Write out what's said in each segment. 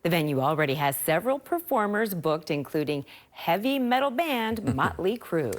The venue already has several performers booked, including heavy metal band Motley Crue.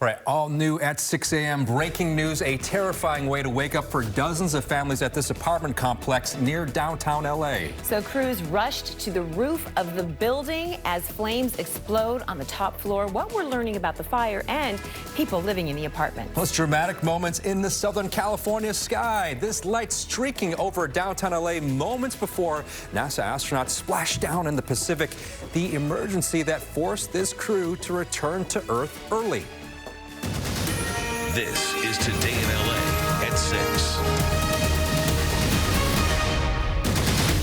All right, all new at 6 a.m. Breaking news, a terrifying way to wake up for dozens of families at this apartment complex near downtown L.A. So crews rushed to the roof of the building as flames explode on the top floor. What we're learning about the fire and people living in the apartment. Most dramatic moments in the Southern California sky. This light streaking over downtown L.A. moments before NASA astronauts splashed down in the Pacific. The emergency that forced this crew to return to Earth early. This is Today in LA at 6.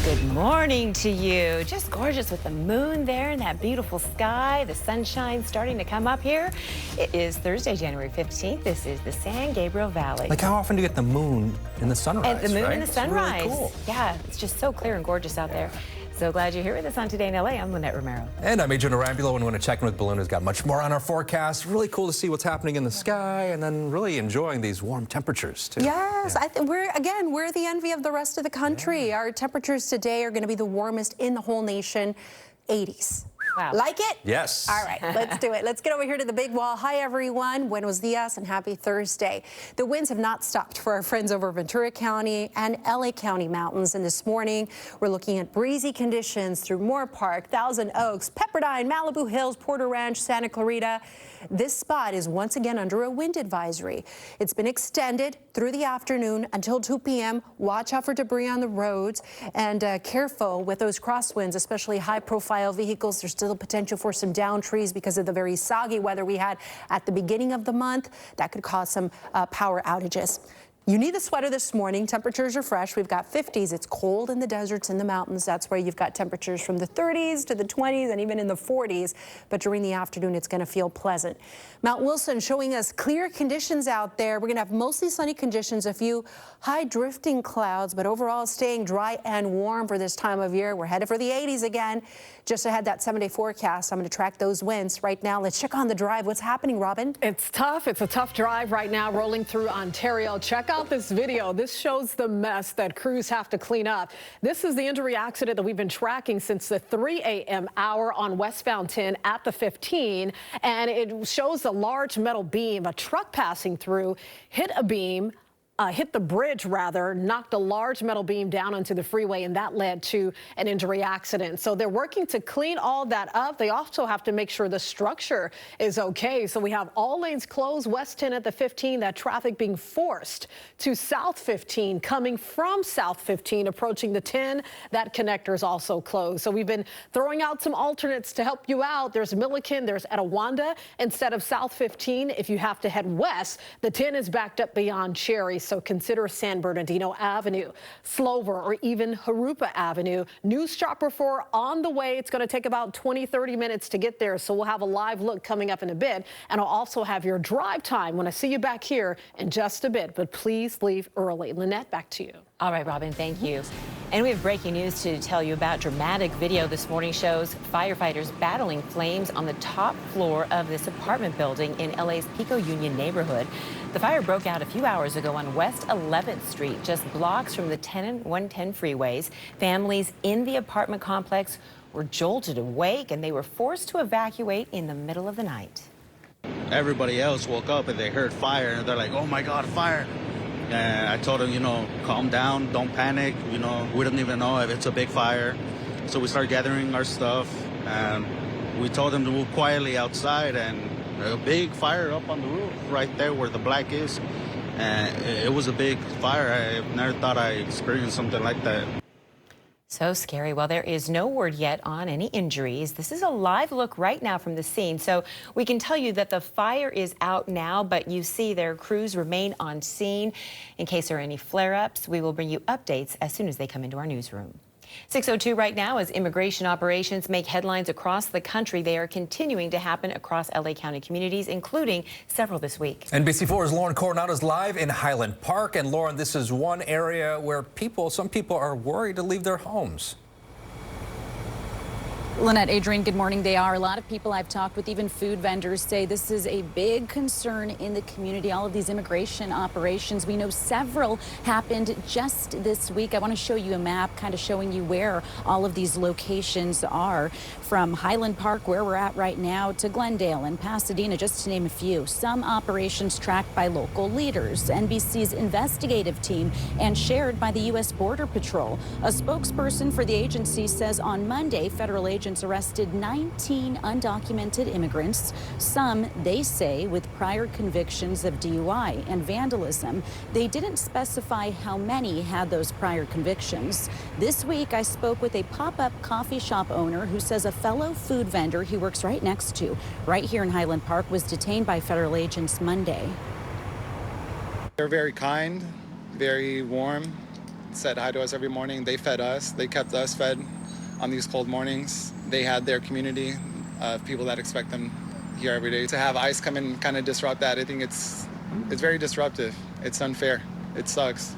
Good morning to you. Just gorgeous with the moon there and that beautiful sky. The sunshine starting to come up here. It is Thursday, January 15th. This is the San Gabriel Valley. Like, how often do you get the moon in the sunrise? And the moon right? in the sunrise. It's really cool. Yeah, it's just so clear and gorgeous out there. So glad you're here with us on Today in LA. I'm Lynette Romero. And I'm Adrian Arambulo, and we're going to check in with Balloon, who's got much more on our forecast. Really cool to see what's happening in the sky, and then really enjoying these warm temperatures, too. Yes, yeah. We're the envy of the rest of the country. Yeah. Our temperatures today are going to be the warmest in the whole nation, 80s. Wow. Like it? Yes. All right, let's do it. Let's get over here to the big wall. Hi, everyone. Buenos dias and happy Thursday. The winds have not stopped for our friends over Ventura County and LA County mountains. And this morning, we're looking at breezy conditions through Moore Park, Thousand Oaks, Pepperdine, Malibu Hills, Porter Ranch, Santa Clarita. This spot is once again under a wind advisory. It's been extended through the afternoon until 2 p.m. Watch out for debris on the roads and careful with those crosswinds, especially high-profile vehicles. There's still potential for some down trees because of the very soggy weather we had at the beginning of the month. That could cause some power outages. You need the sweater this morning. Temperatures are fresh. We've got 50s. It's cold in the deserts and the mountains. That's where you've got temperatures from the 30s to the 20s and even in the 40s. But during the afternoon, it's going to feel pleasant. Mount Wilson showing us clear conditions out there. We're going to have mostly sunny conditions, a few high drifting clouds, but overall staying dry and warm for this time of year. We're headed for the 80s again. Just ahead that 7-day forecast. I'm going to track those winds right now. Let's check on the drive. What's happening, Robin? It's tough. It's a tough drive right now rolling through Ontario. Check out this video. This shows the mess that crews have to clean up. This is the injury accident that we've been tracking since the 3 a.m. hour on westbound 10 at the 15. And it shows a large metal beam, a truck passing through, hit a beam. Hit the bridge, rather, knocked a large metal beam down onto the freeway, and that led to an injury accident. So they're working to clean all that up. They also have to make sure the structure is okay. So we have all lanes closed, west 10 at the 15, that traffic being forced to south 15, coming from south 15, approaching the 10. That connector is also closed. So we've been throwing out some alternates to help you out. There's Milliken, there's Etowanda instead of south 15. If you have to head west, the 10 is backed up beyond Cherry. So consider San Bernardino Avenue, Slover, or even Harupa Avenue. News Chopper 4 on the way. It's going to take about 20-30 minutes to get there. So we'll have a live look coming up in a bit. And I'll also have your drive time when I see you back here in just a bit. But please leave early. Lynette, back to you. All right, Robin, thank you. And we have breaking news to tell you about. Dramatic video this morning shows firefighters battling flames on the top floor of this apartment building in LA's Pico Union neighborhood. The fire broke out a few hours ago on West 11th Street, just blocks from the 10 and 110 freeways. Families in the apartment complex were jolted awake, and they were forced to evacuate in the middle of the night. Everybody else woke up and they heard fire, and they're like, oh my God, fire. And I told them, calm down, don't panic. We don't even know if it's a big fire. So we started gathering our stuff, and we told them to move quietly outside, and a big fire up on the roof right there where the black is. And it was a big fire. I never thought I experienced something like that. So scary. Well, there is no word yet on any injuries. This is a live look right now from the scene. So we can tell you that the fire is out now, but you see their crews remain on scene. In case there are any flare-ups, we will bring you updates as soon as they come into our newsroom. 6:02 right now as immigration operations make headlines across the country. They are continuing to happen across LA County communities, including several this week. NBC4's Lauren Coronado is live in Highland Park. And Lauren, this is one area where some people are worried to leave their homes. Lynette, Adrian, good morning. They are. A lot of people I've talked with, even food vendors, say this is a big concern in the community. All of these immigration operations, we know several happened just this week. I want to show you a map kind of showing you where all of these locations are, from Highland Park, where we're at right now, to Glendale and Pasadena, just to name a few. Some operations tracked by local leaders, NBC's investigative team, and shared by the U.S. Border Patrol. A spokesperson for the agency says on Monday, federal agents arrested 19 undocumented immigrants, some, they say, with prior convictions of DUI and vandalism. They didn't specify how many had those prior convictions. This week, I spoke with a pop-up coffee shop owner who says a fellow food vendor he works right next to, right here in Highland Park, was detained by federal agents Monday. They're very kind, very warm, said hi to us every morning. They fed us, they kept us fed on these cold mornings. They had their community of people that expect them here every day. To have ICE come and kind of disrupt that, I think it's very disruptive. It's unfair. It sucks.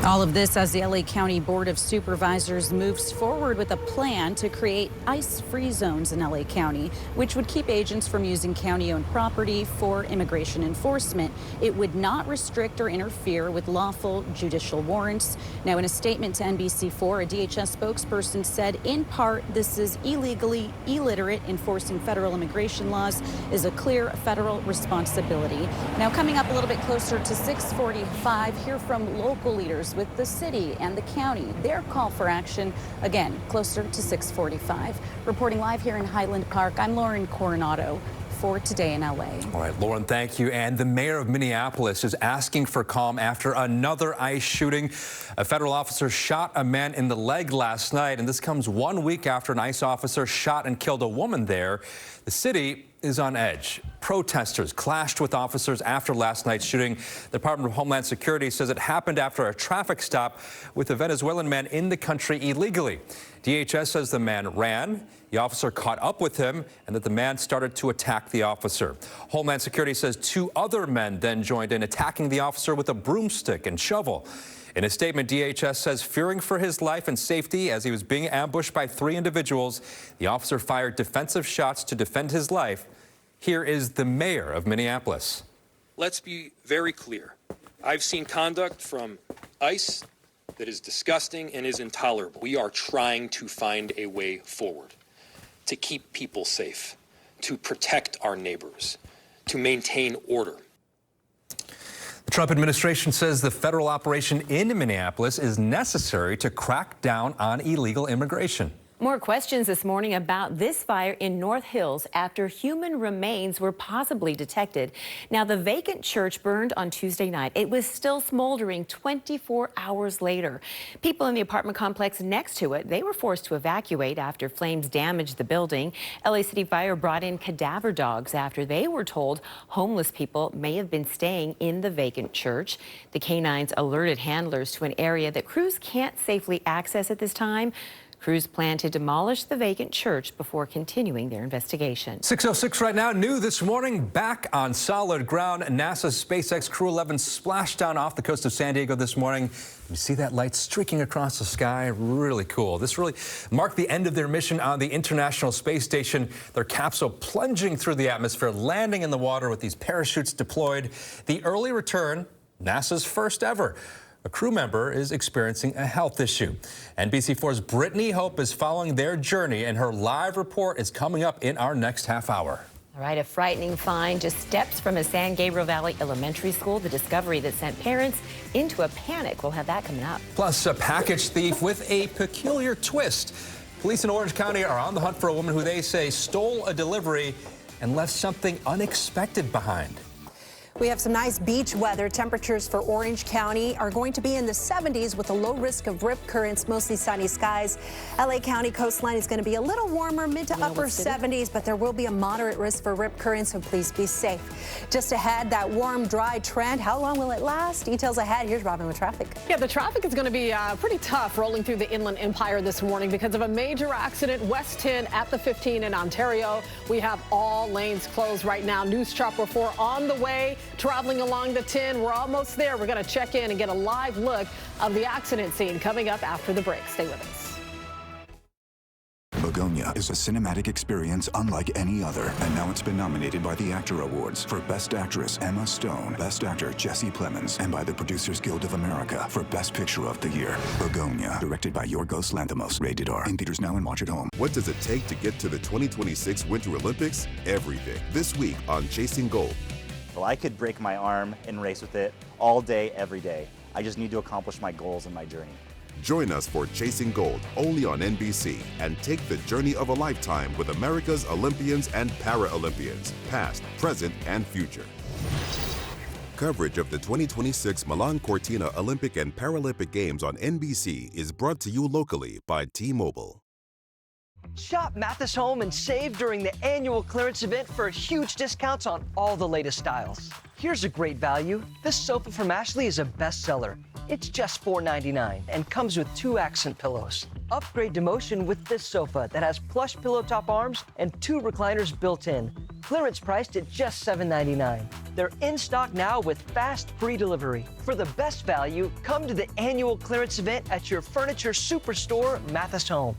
All of this as the LA County Board of Supervisors moves forward with a plan to create ICE-free zones in LA County, which would keep agents from using county-owned property for immigration enforcement. It would not restrict or interfere with lawful judicial warrants. Now, in a statement to NBC4, a DHS spokesperson said, in part, this is illegally illiterate. Enforcing federal immigration laws is a clear federal responsibility. Now, coming up a little bit closer to 6:45, hear from local leaders with the city and the county. Their call for action, again, closer to 6:45. Reporting live here in Highland Park, I'm Lauren Coronado for Today in LA. All right, Lauren, thank you. And the mayor of Minneapolis is asking for calm after another ICE shooting. A federal officer shot a man in the leg last night, and this comes 1 week after an ICE officer shot and killed a woman there. The city is on edge. Protesters clashed with officers after last night's shooting. The Department of Homeland Security says it happened after a traffic stop with a Venezuelan man in the country illegally. DHS says the man ran, the officer caught up with him, and that the man started to attack the officer. Homeland Security says 2 other men then joined in, attacking the officer with a broomstick and shovel. In a statement, DHS says, fearing for his life and safety as he was being ambushed by 3 individuals, the officer fired defensive shots to defend his life. Here is the mayor of Minneapolis. Let's be very clear. I've seen conduct from ICE that is disgusting and is intolerable. We are trying to find a way forward to keep people safe, to protect our neighbors, to maintain order. The Trump administration says the federal operation in Minneapolis is necessary to crack down on illegal immigration. More questions this morning about this fire in North Hills after human remains were possibly detected. Now, the vacant church burned on Tuesday night. It was still smoldering 24 hours later. People in the apartment complex next to it, they were forced to evacuate after flames damaged the building. LA City Fire brought in cadaver dogs after they were told homeless people may have been staying in the vacant church. The canines alerted handlers to an area that crews can't safely access at this time. Crews plan to demolish the vacant church before continuing their investigation. 6:06 right now. New this morning, back on solid ground. NASA's SpaceX Crew 11 splashed down off the coast of San Diego this morning. You see that light streaking across the sky? Really cool. This really marked the end of their mission on the International Space Station. Their capsule plunging through the atmosphere, landing in the water with these parachutes deployed. The early return, NASA's first ever. A crew member is experiencing a health issue. NBC4's Brittany Hope is following their journey, and her live report is coming up in our next half hour. All right, a frightening find just steps from a San Gabriel Valley elementary school. The discovery that sent parents into a panic. We'll have that coming up. Plus, a package thief with a peculiar twist. Police in Orange County are on the hunt for a woman who they say stole a delivery and left something unexpected behind. We have some nice beach weather. Temperatures for Orange County are going to be in the 70s with a low risk of rip currents, mostly sunny skies. LA County coastline is going to be a little warmer, mid to upper 70s, but there will be a moderate risk for rip currents, so please be safe. Just ahead, that warm, dry trend. How long will it last? Details ahead. Here's Robin with traffic. Yeah, the traffic is going to be pretty tough rolling through the Inland Empire this morning because of a major accident. West 10 at the 15 in Ontario. We have all lanes closed right now. News Chopper 4 on the way. Traveling along the 10, we're almost there. We're going to check in and get a live look of the accident scene coming up after the break. Stay with us. Begonia is a cinematic experience unlike any other, and now it's been nominated by the Actor Awards for Best Actress Emma Stone, Best Actor Jesse Plemons, and by the Producers Guild of America for Best Picture of the Year. Begonia, directed by Yorgos Lanthimos, rated R. In theaters now and watch at home. What does it take to get to the 2026 Winter Olympics? Everything. This week on Chasing Gold. Well, I could break my arm and race with it all day, every day. I just need to accomplish my goals and my journey. Join us for Chasing Gold, only on NBC, and take the journey of a lifetime with America's Olympians and Paralympians, past, present, and future. Coverage of the 2026 Milan Cortina Olympic and Paralympic Games on NBC is brought to you locally by T-Mobile. Shop Mathis Home and save during the annual clearance event for huge discounts on all the latest styles. Here's a great value. This sofa from Ashley is a bestseller. It's just $4.99 and comes with 2 accent pillows. Upgrade to Motion with this sofa that has plush pillow top arms and 2 recliners built in. Clearance priced at just $7.99. They're in stock now with fast free delivery. For the best value, come to the annual clearance event at your furniture superstore, Mathis Home.